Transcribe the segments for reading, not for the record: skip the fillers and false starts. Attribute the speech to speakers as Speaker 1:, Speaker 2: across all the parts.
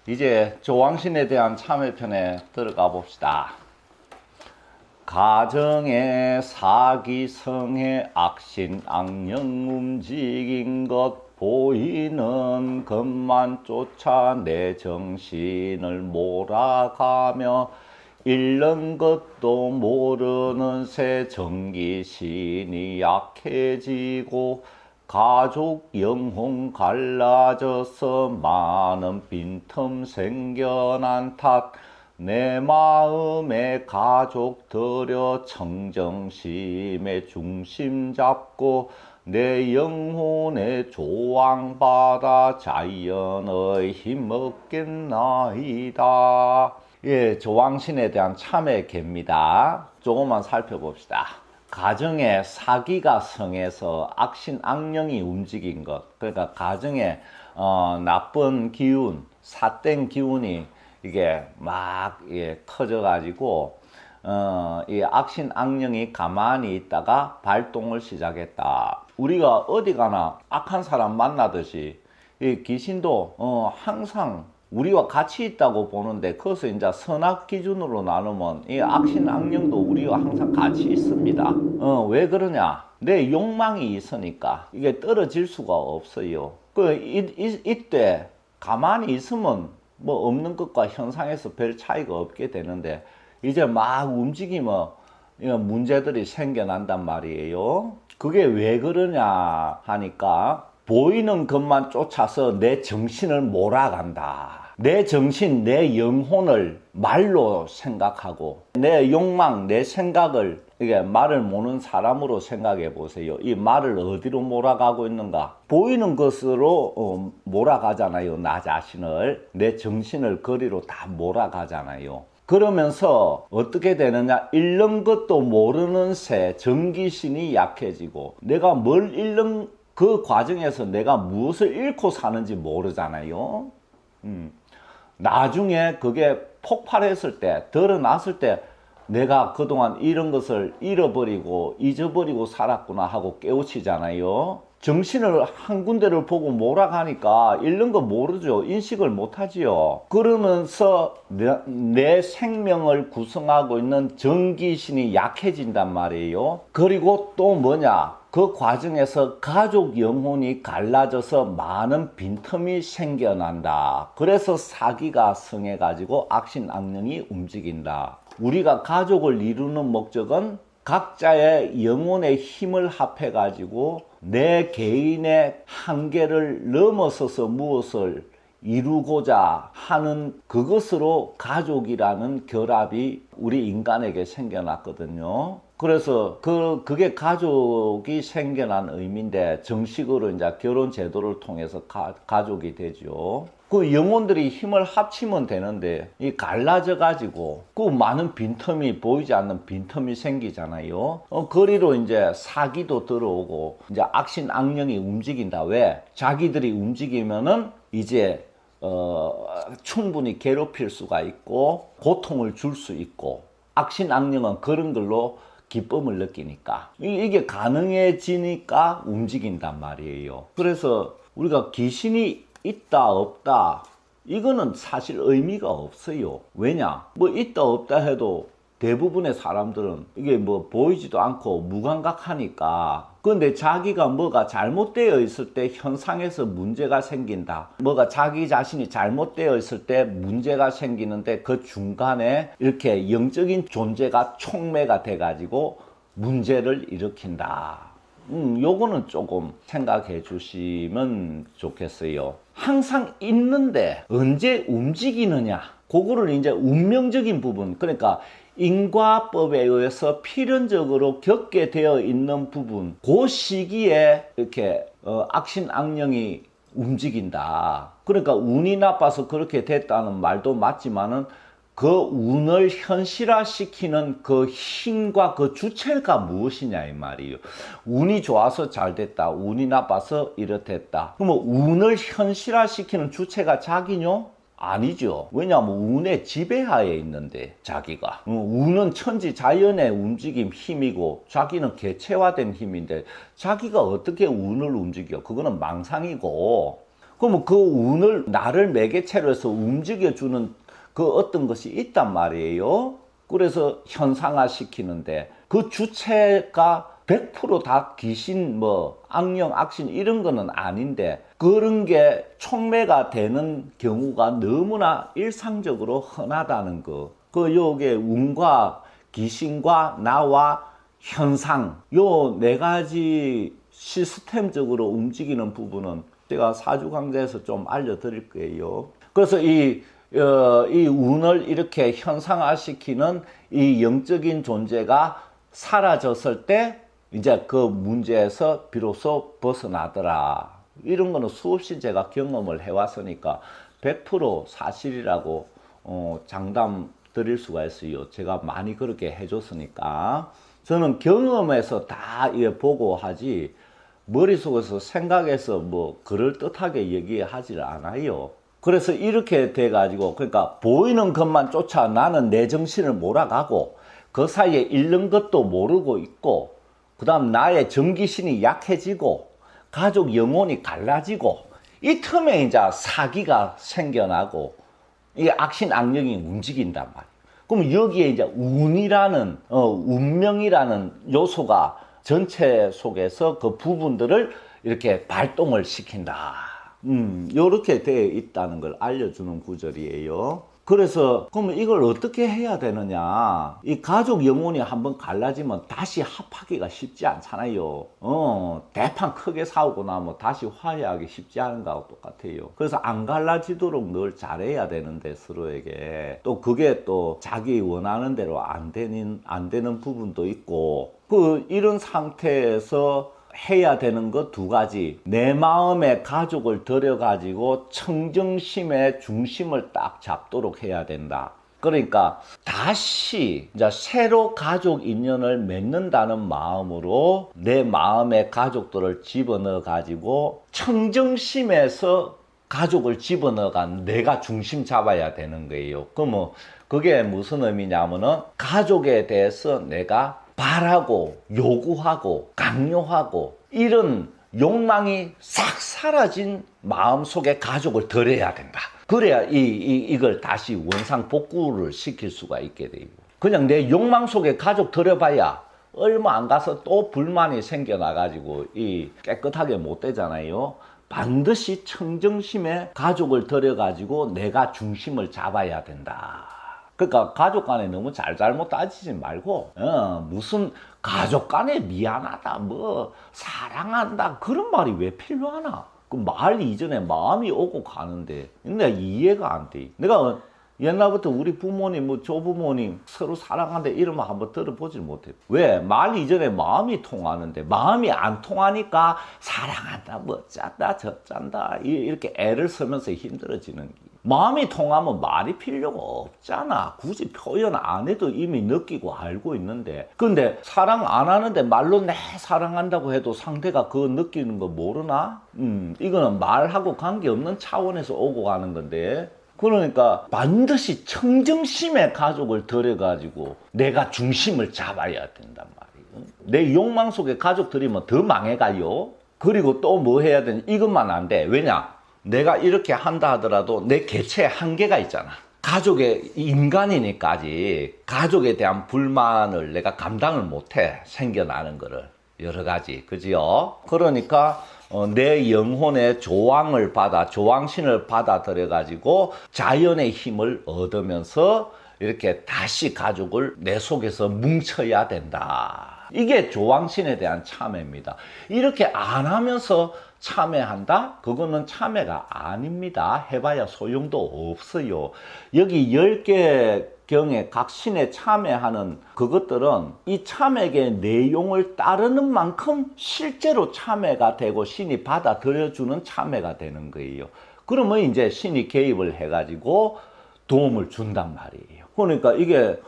Speaker 1: 이제 조왕신에 대한 참회편에 들어가 봅시다. 가정의 사기성의 악신 악령 움직인 것 보이는 것만 쫓아 내 정신을 몰아가며 잃는 것도 모르는 새 정기신이 약해지고 가족 영혼 갈라져서 많은 빈틈 생겨난 탓 내 마음의 가족 들여 청정심의 중심 잡고 내 영혼의 조왕받아 자연의 힘 얻겠나이다. 예, 조왕신에 대한 참회계입니다. 조금만 살펴봅시다. 가정에 사기가 성해서 악신 악령이 움직인 것, 그러니까 가정에 나쁜 기운, 삿된 기운이 이게 막 터져가지고 이 악신 악령이 가만히 있다가 발동을 시작했다. 우리가 어디 가나 악한 사람 만나듯이 이 귀신도 항상 우리와 같이 있다고 보는데, 그것을 이제 선악 기준으로 나누면 이 악신 악령도 우리와 항상 같이 있습니다. 왜 그러냐? 내 욕망이 있으니까 이게 떨어질 수가 없어요. 이때 가만히 있으면 뭐 없는 것과 현상에서 별 차이가 없게 되는데, 이제 막 움직이면 문제들이 생겨난단 말이에요. 그게 왜 그러냐 하니까, 보이는 것만 쫓아서 내 정신을 몰아간다. 내 정신, 내 영혼을 말로 생각하고 내 욕망, 내 생각을 이게 말을 모는 사람으로 생각해 보세요. 이 말을 어디로 몰아가고 있는가? 보이는 것으로 몰아가잖아요. 나 자신을, 내 정신을 거리로 다 몰아가잖아요. 그러면서 어떻게 되느냐? 잃는 것도 모르는 새 정기신이 약해지고, 내가 뭘 잃는 그 과정에서 내가 무엇을 잃고 사는지 모르잖아요. 나중에 그게 폭발했을 때, 드러났을 때 내가 그동안 이런 것을 잃어버리고 잊어버리고 살았구나 하고 깨우치잖아요. 정신을 한 군데를 보고 몰아가니까 잃는 거 모르죠. 인식을 못하지요. 그러면서 내 생명을 구성하고 있는 정기신이 약해진단 말이에요. 그리고 또 뭐냐? 그 과정에서 가족 영혼이 갈라져서 많은 빈틈이 생겨난다. 그래서 사기가 성해가지고 악신 악령이 움직인다. 우리가 가족을 이루는 목적은 각자의 영혼의 힘을 합해가지고 내 개인의 한계를 넘어서서 무엇을 이루고자 하는 그것으로 가족이라는 결합이 우리 인간에게 생겨났거든요. 그래서 그게 가족이 생겨난 의미인데, 정식으로 이제 결혼 제도를 통해서 가족이 되죠. 그 영혼들이 힘을 합치면 되는데, 이 갈라져 가지고 그 많은 빈틈이, 보이지 않는 빈틈이 생기잖아요. 거리로 이제 사기도 들어오고 이제 악신 악령이 움직인다. 왜? 자기들이 움직이면은 이제 충분히 괴롭힐 수가 있고 고통을 줄 수 있고, 악신 악령은 그런 걸로 기쁨을 느끼니까 이게 가능해지니까 움직인단 말이에요. 그래서 우리가 귀신이 있다 없다 이거는 사실 의미가 없어요. 왜냐? 뭐 있다 없다 해도 대부분의 사람들은 이게 뭐 보이지도 않고 무감각하니까. 그런데 자기가 뭐가 잘못되어 있을 때 현상에서 문제가 생긴다. 뭐가 자기 자신이 잘못되어 있을 때 문제가 생기는데, 그 중간에 이렇게 영적인 존재가 촉매가 돼가지고 문제를 일으킨다. 요거는 조금 생각해 주시면 좋겠어요. 항상 있는데 언제 움직이느냐? 그거를 이제 운명적인 부분, 그러니까 인과법에 의해서 필연적으로 겪게 되어 있는 부분, 그 시기에 이렇게 악신 악령이 움직인다. 그러니까 운이 나빠서 그렇게 됐다는 말도 맞지만은, 그 운을 현실화시키는 그 힘과 그 주체가 무엇이냐 이 말이에요. 운이 좋아서 잘 됐다, 운이 나빠서 이렇됐다. 그러면 운을 현실화시키는 주체가 자기뇨? 아니죠. 왜냐하면 운의 지배하에 있는데, 자기가 운은 천지 자연의 움직임 힘이고 자기는 개체화된 힘인데, 자기가 어떻게 운을 움직여? 그거는 망상이고, 그러면 그 운을 나를 매개체로 해서 움직여주는 그 어떤 것이 있단 말이에요. 그래서 현상화 시키는데 그 주체가 100%다 귀신, 뭐 악령, 악신 이런 거는 아닌데 그런 게 촉매가 되는 경우가 너무나 일상적으로 흔하다는 거. 그 요게 운과 귀신과 나와 현상, 요 네 가지 시스템적으로 움직이는 부분은 제가 사주강좌에서 좀 알려드릴 거예요. 그래서 이 운을 이렇게 현상화시키는 이 영적인 존재가 사라졌을 때 이제 그 문제에서 비로소 벗어나더라. 이런 거는 수없이 제가 경험을 해왔으니까 100% 사실이라고 장담 드릴 수가 있어요. 제가 많이 그렇게 해줬으니까. 저는 경험에서 다 보고 하지 머릿속에서 생각해서 뭐 그럴듯하게 얘기하지 않아요. 그래서 이렇게 돼가지고 그러니까 보이는 것만 쫓아 나는 내 정신을 몰아가고 그 사이에 잃는 것도 모르고 있고 그 다음 나의 정기신이 약해지고 가족 영혼이 갈라지고 이 틈에 이제 사기가 생겨나고 이 악신 악령이 움직인단 말이에요. 그럼 여기에 이제 운이라는 운명이라는 요소가 전체 속에서 그 부분들을 이렇게 발동을 시킨다. 요렇게 되어 있다는 걸 알려주는 구절이에요. 그래서 그러면 이걸 어떻게 해야 되느냐. 이 가족 영혼이 한번 갈라지면 다시 합하기가 쉽지 않잖아요. 대판 크게 싸우고 나면 다시 화해하기 쉽지 않은 거하고 똑같아요. 그래서 안 갈라지도록 늘 잘해야 되는데 서로에게 또 그게 또 자기 원하는 대로 안 되는 부분도 있고 이런 상태에서 해야 되는 것 두 가지. 내 마음의 가족을 들여가지고 청정심의 중심을 딱 잡도록 해야 된다. 그러니까 다시 이제 새로 가족 인연을 맺는다는 마음으로 내 마음의 가족들을 집어넣어 가지고 청정심에서 가족을 집어넣어간 내가 중심 잡아야 되는 거예요. 그러면 그게 무슨 의미냐면은 가족에 대해서 내가 바라고 요구하고 강요하고 이런 욕망이 싹 사라진 마음속에 가족을 들여야 된다. 그래야 이걸 다시 원상복구를 시킬 수가 있게 돼요. 그냥 내 욕망 속에 가족 들여봐야 얼마 안 가서 또 불만이 생겨나가지고 깨끗하게 못 되잖아요. 반드시 청정심에 가족을 들여가지고 내가 중심을 잡아야 된다. 그러니까 가족 간에 너무 잘못 따지지 말고 무슨 가족 간에 미안하다 뭐 사랑한다 그런 말이 왜 필요하나. 그 말 이전에 마음이 오고 가는데 내가 이해가 안 돼. 내가 옛날부터 우리 부모님 뭐 조부모님 서로 사랑한다 이런 말 한번 들어보질 못해. 왜? 말 이전에 마음이 통하는데 마음이 안 통하니까 사랑한다 뭐 짠다 저 짠다 이렇게 애를 쓰면서 힘들어지는 게. 마음이 통하면 말이 필요가 없잖아. 굳이 표현 안 해도 이미 느끼고 알고 있는데. 근데 사랑 안 하는데 말로 내 사랑한다고 해도 상대가 그거 느끼는 거 모르나? 이거는 말하고 관계없는 차원에서 오고 가는 건데. 그러니까 반드시 청정심의 가족을 들여가지고 내가 중심을 잡아야 된단 말이에요. 내 욕망 속에 가족 들이면 더 망해가요. 그리고 또 뭐 해야 되냐? 이것만 안 돼. 왜냐? 내가 이렇게 한다 하더라도 내 개체에 한계가 있잖아. 가족의 인간이니까 아직 가족에 대한 불만을 내가 감당을 못해. 생겨나는 거를 여러 가지 그지요? 그러니까 내 영혼의 조왕신을 받아들여 가지고 자연의 힘을 얻으면서 이렇게 다시 가족을 내 속에서 뭉쳐야 된다. 이게 조왕신에 대한 참회입니다. 이렇게 안 하면서 참회한다? 그거는 참회가 아닙니다. 해봐야 소용도 없어요. 여기 10개 경에 각 신에 참회하는 그것들은 이 참회의 내용을 따르는 만큼 실제로 참회가 되고 신이 받아들여주는 참회가 되는 거예요. 그러면 이제 신이 개입을 해가지고 도움을 준단 말이에요. 그러니까 이게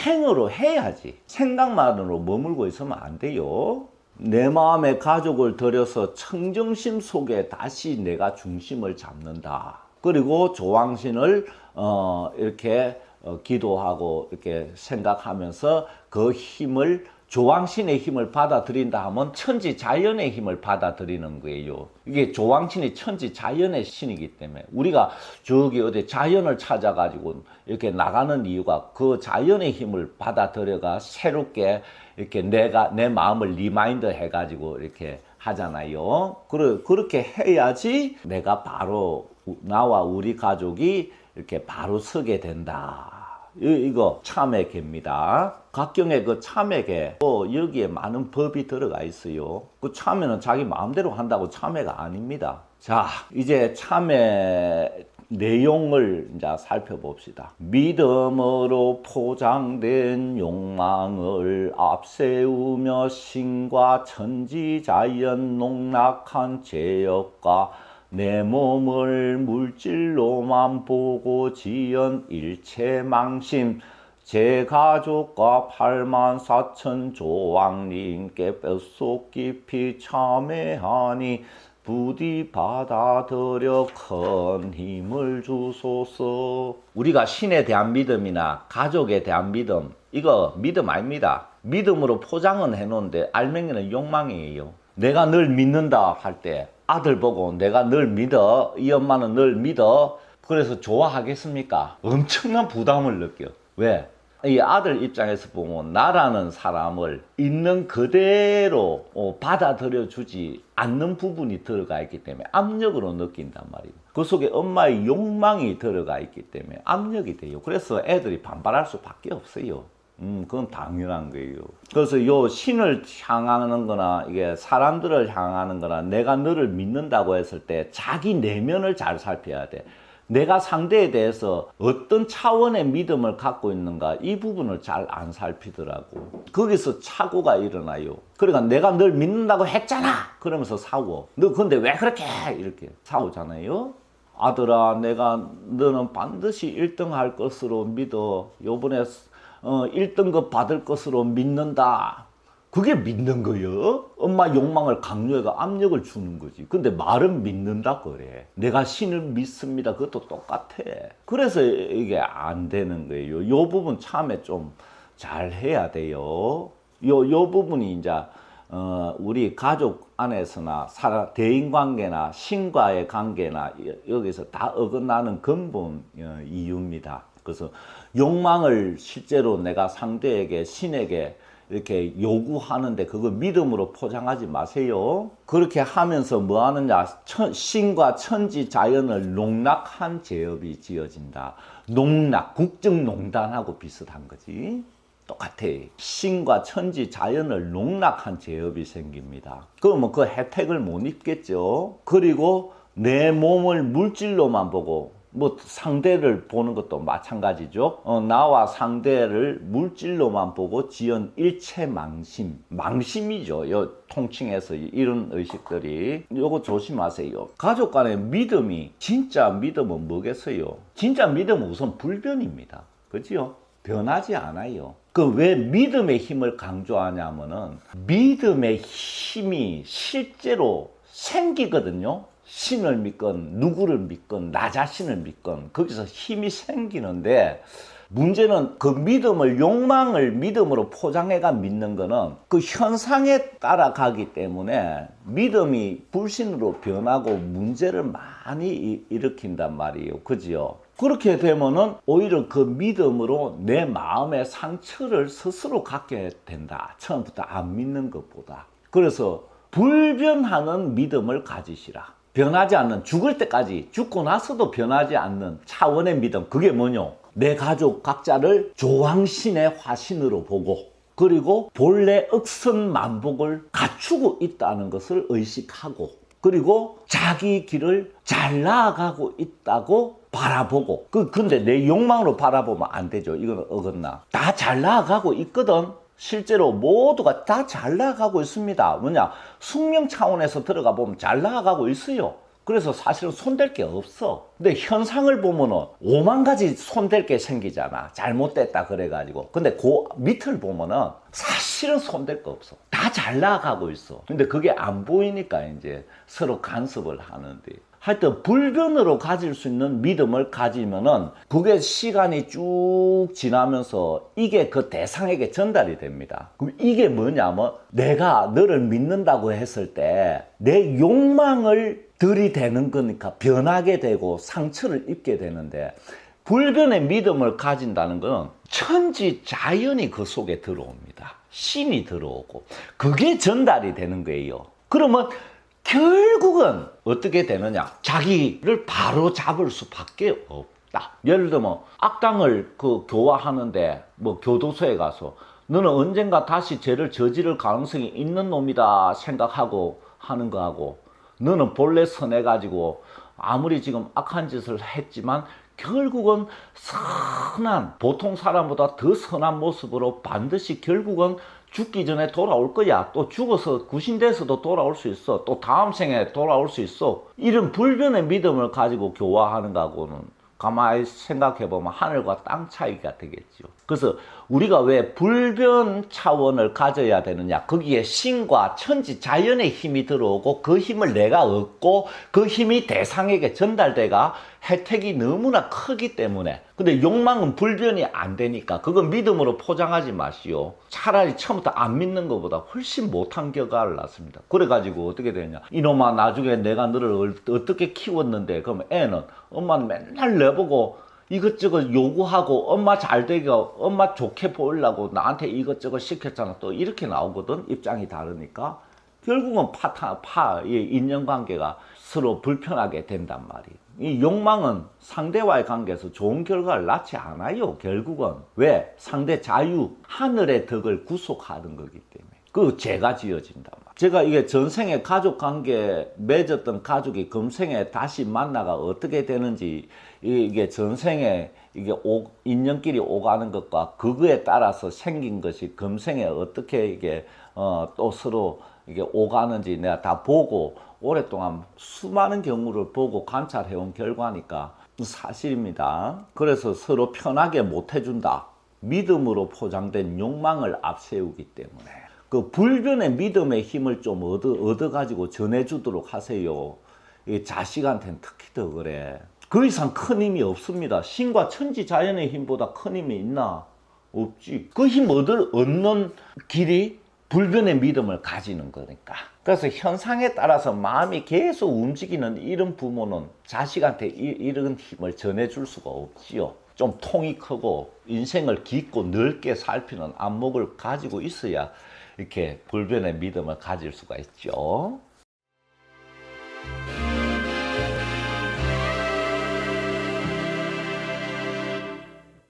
Speaker 1: 행으로 해야지 생각만으로 머물고 있으면 안 돼요. 내 마음의 가족을 들여서 청정심 속에 다시 내가 중심을 잡는다. 그리고 조왕신을 이렇게 기도하고 이렇게 생각하면서 그 힘을 조왕신의 힘을 받아들인다 하면 천지자연의 힘을 받아들이는 거예요. 이게 조왕신이 천지자연의 신이기 때문에 우리가 저기 어디 자연을 찾아가지고 이렇게 나가는 이유가 그 자연의 힘을 받아들여가 새롭게 이렇게 내 마음을 리마인드 해가지고 이렇게 하잖아요. 그렇게 해야지 내가 바로 나와 우리 가족이 이렇게 바로 서게 된다. 이거 참회계입니다. 각경의 그 참회계, 여기에 많은 법이 들어가 있어요. 그 참회는 자기 마음대로 한다고 참회가 아닙니다. 자, 이제 참회 내용을 이제 살펴봅시다. 믿음으로 포장된 욕망을 앞세우며 신과 천지자연 농락한 죄업과 내 몸을 물질로만 보고 지은 일체망심 제 가족과 84,000 조왕님께 뼛속 깊이 참회하니 부디 받아들여 큰 힘을 주소서. 우리가 신에 대한 믿음이나 가족에 대한 믿음, 이거 믿음 아닙니다. 믿음으로 포장은 해놓은데 알맹이는 욕망이에요. 내가 늘 믿는다 할 때 아들 보고 내가 늘 믿어, 이 엄마는 늘 믿어, 그래서 좋아하겠습니까? 엄청난 부담을 느껴. 왜? 이 아들 입장에서 보면 나라는 사람을 있는 그대로 받아들여 주지 않는 부분이 들어가 있기 때문에 압력으로 느낀단 말이에요. 그 속에 엄마의 욕망이 들어가 있기 때문에 압력이 돼요. 그래서 애들이 반발할 수밖에 없어요. 그건 당연한 거예요. 그래서 요 신을 향하는 거나 이게 사람들을 향하는 거나 내가 너를 믿는다고 했을 때 자기 내면을 잘 살펴야 돼. 내가 상대에 대해서 어떤 차원의 믿음을 갖고 있는가, 이 부분을 잘 안 살피더라고. 거기서 착오가 일어나요. 그러니까 내가 널 믿는다고 했잖아 그러면서 싸워. 너 근데 왜 그렇게 이렇게 싸우잖아요. 아들아, 내가 너는 반드시 1등 할 것으로 믿어. 요번에 1등급 받을 것으로 믿는다. 그게 믿는 거예요. 엄마 욕망을 강요해가 압력을 주는 거지. 근데 말은 믿는다 그래. 내가 신을 믿습니다. 그것도 똑같아. 그래서 이게 안 되는 거예요. 요 부분 참에 좀 잘 해야 돼요. 요 부분이 이제 우리 가족 안에서나 대인관계나 신과의 관계나 여기서 다 어긋나는 근본 이유입니다. 그래서 욕망을 실제로 내가 상대에게, 신에게 이렇게 요구하는데 그걸 믿음으로 포장하지 마세요. 그렇게 하면서 뭐 하느냐, 신과 천지 자연을 농락한 제업이 지어진다. 농락, 국정농단하고 비슷한 거지. 똑같아. 신과 천지 자연을 농락한 제업이 생깁니다. 그러면 그 혜택을 못 입겠죠. 그리고 내 몸을 물질로만 보고, 뭐 상대를 보는 것도 마찬가지죠. 나와 상대를 물질로만 보고 지은 일체망심, 망심이죠. 요 통칭해서 이런 의식들이, 요거 조심하세요. 가족 간의 믿음이, 진짜 믿음은 뭐겠어요? 진짜 믿음은 우선 불변입니다. 그렇죠? 변하지 않아요. 그 왜 믿음의 힘을 강조하냐면은 믿음의 힘이 실제로 생기거든요. 신을 믿건 누구를 믿건 나 자신을 믿건 거기서 힘이 생기는데, 문제는 그 믿음을, 욕망을 믿음으로 포장해가 믿는 거는 그 현상에 따라가기 때문에 믿음이 불신으로 변하고 문제를 많이 일으킨단 말이에요. 그지요? 그렇게 되면은 오히려 그 믿음으로 내 마음의 상처를 스스로 갖게 된다. 처음부터 안 믿는 것보다. 그래서 불변하는 믿음을 가지시라. 변하지 않는, 죽을 때까지, 죽고 나서도 변하지 않는 차원의 믿음. 그게 뭐냐? 내 가족 각자를 조왕신의 화신으로 보고, 그리고 본래 억선만복을 갖추고 있다는 것을 의식하고, 그리고 자기 길을 잘 나아가고 있다고 바라보고. 근데 내 욕망으로 바라보면 안 되죠. 이건 어긋나. 다 잘 나아가고 있거든. 실제로 모두가 다 잘 나아가고 있습니다. 뭐냐? 숙명 차원에서 들어가 보면 잘 나아가고 있어요. 그래서 사실은 손댈 게 없어. 근데 현상을 보면은 5만 가지 손댈 게 생기잖아. 잘못됐다 그래가지고. 근데 그 밑을 보면은 사실은 손댈 거 없어. 다 다 잘 나가고 있어. 근데 그게 안 보이니까 이제 서로 간섭을 하는데. 하여튼 불변으로 가질 수 있는 믿음을 가지면은 그게 시간이 쭉 지나면서 이게 그 대상에게 전달이 됩니다. 그럼 이게 뭐냐면 내가 너를 믿는다고 했을 때 내 욕망을 들이대는 거니까 변하게 되고 상처를 입게 되는데, 불변의 믿음을 가진다는 것은 천지자연이 그 속에 들어옵니다. 신이 들어오고 그게 전달이 되는 거예요. 그러면 결국은 어떻게 되느냐? 자기를 바로 잡을 수밖에 없다. 예를 들면 악당을 교화하는데 뭐 교도소에 가서 너는 언젠가 다시 죄를 저지를 가능성이 있는 놈이다 생각하고 하는 거하고, 너는 본래 선해가지고 아무리 지금 악한 짓을 했지만 결국은 선한, 보통 사람보다 더 선한 모습으로 반드시 결국은 죽기 전에 돌아올 거야. 또 죽어서 구신돼서도 돌아올 수 있어. 또 다음 생에 돌아올 수 있어. 이런 불변의 믿음을 가지고 교화하는 거하고는 가만히 생각해보면 하늘과 땅 차이가 되겠죠. 그래서 우리가 왜 불변 차원을 가져야 되느냐? 거기에 신과 천지 자연의 힘이 들어오고 그 힘을 내가 얻고 그 힘이 대상에게 전달돼가 혜택이 너무나 크기 때문에. 근데 욕망은 불변이 안 되니까 그건 믿음으로 포장하지 마시오. 차라리 처음부터 안 믿는 것보다 훨씬 못한 결과를 낳습니다. 그래가지고 어떻게 되냐? 이놈아, 나중에 내가 너를 어떻게 키웠는데, 그럼 애는 엄마는 맨날 내보고 이것저것 요구하고 엄마 잘 되게, 엄마 좋게 보이려고 나한테 이것저것 시켰잖아. 또 이렇게 나오거든. 입장이 다르니까. 결국은 인연관계가 서로 불편하게 된단 말이에요. 이 욕망은 상대와의 관계에서 좋은 결과를 낳지 않아요. 결국은. 왜? 상대 자유, 하늘의 덕을 구속하는 거기 때문에. 그 죄가 지어진단 말이에요. 제가 이게 전생에 가족 관계 맺었던 가족이 금생에 다시 만나가 어떻게 되는지, 이게 전생에 이게 인연끼리 오가는 것과 그거에 따라서 생긴 것이 금생에 어떻게 이게 또 서로 이게 오가는지 내가 다 보고 오랫동안 수많은 경우를 보고 관찰해온 결과니까 사실입니다. 그래서 서로 편하게 못 해준다. 믿음으로 포장된 욕망을 앞세우기 때문에 그 불변의 믿음의 힘을 좀 얻어가지고 전해주도록 하세요. 이 자식한테는 특히 더 그래. 그 이상 큰 힘이 없습니다. 신과 천지 자연의 힘보다 큰 힘이 있나? 없지. 그 힘 얻는 길이 불변의 믿음을 가지는 거니까. 그래서 현상에 따라서 마음이 계속 움직이는 이런 부모는 자식한테 이런 힘을 전해줄 수가 없지요. 좀 통이 크고 인생을 깊고 넓게 살피는 안목을 가지고 있어야 이렇게 불변의 믿음을 가질 수가 있죠.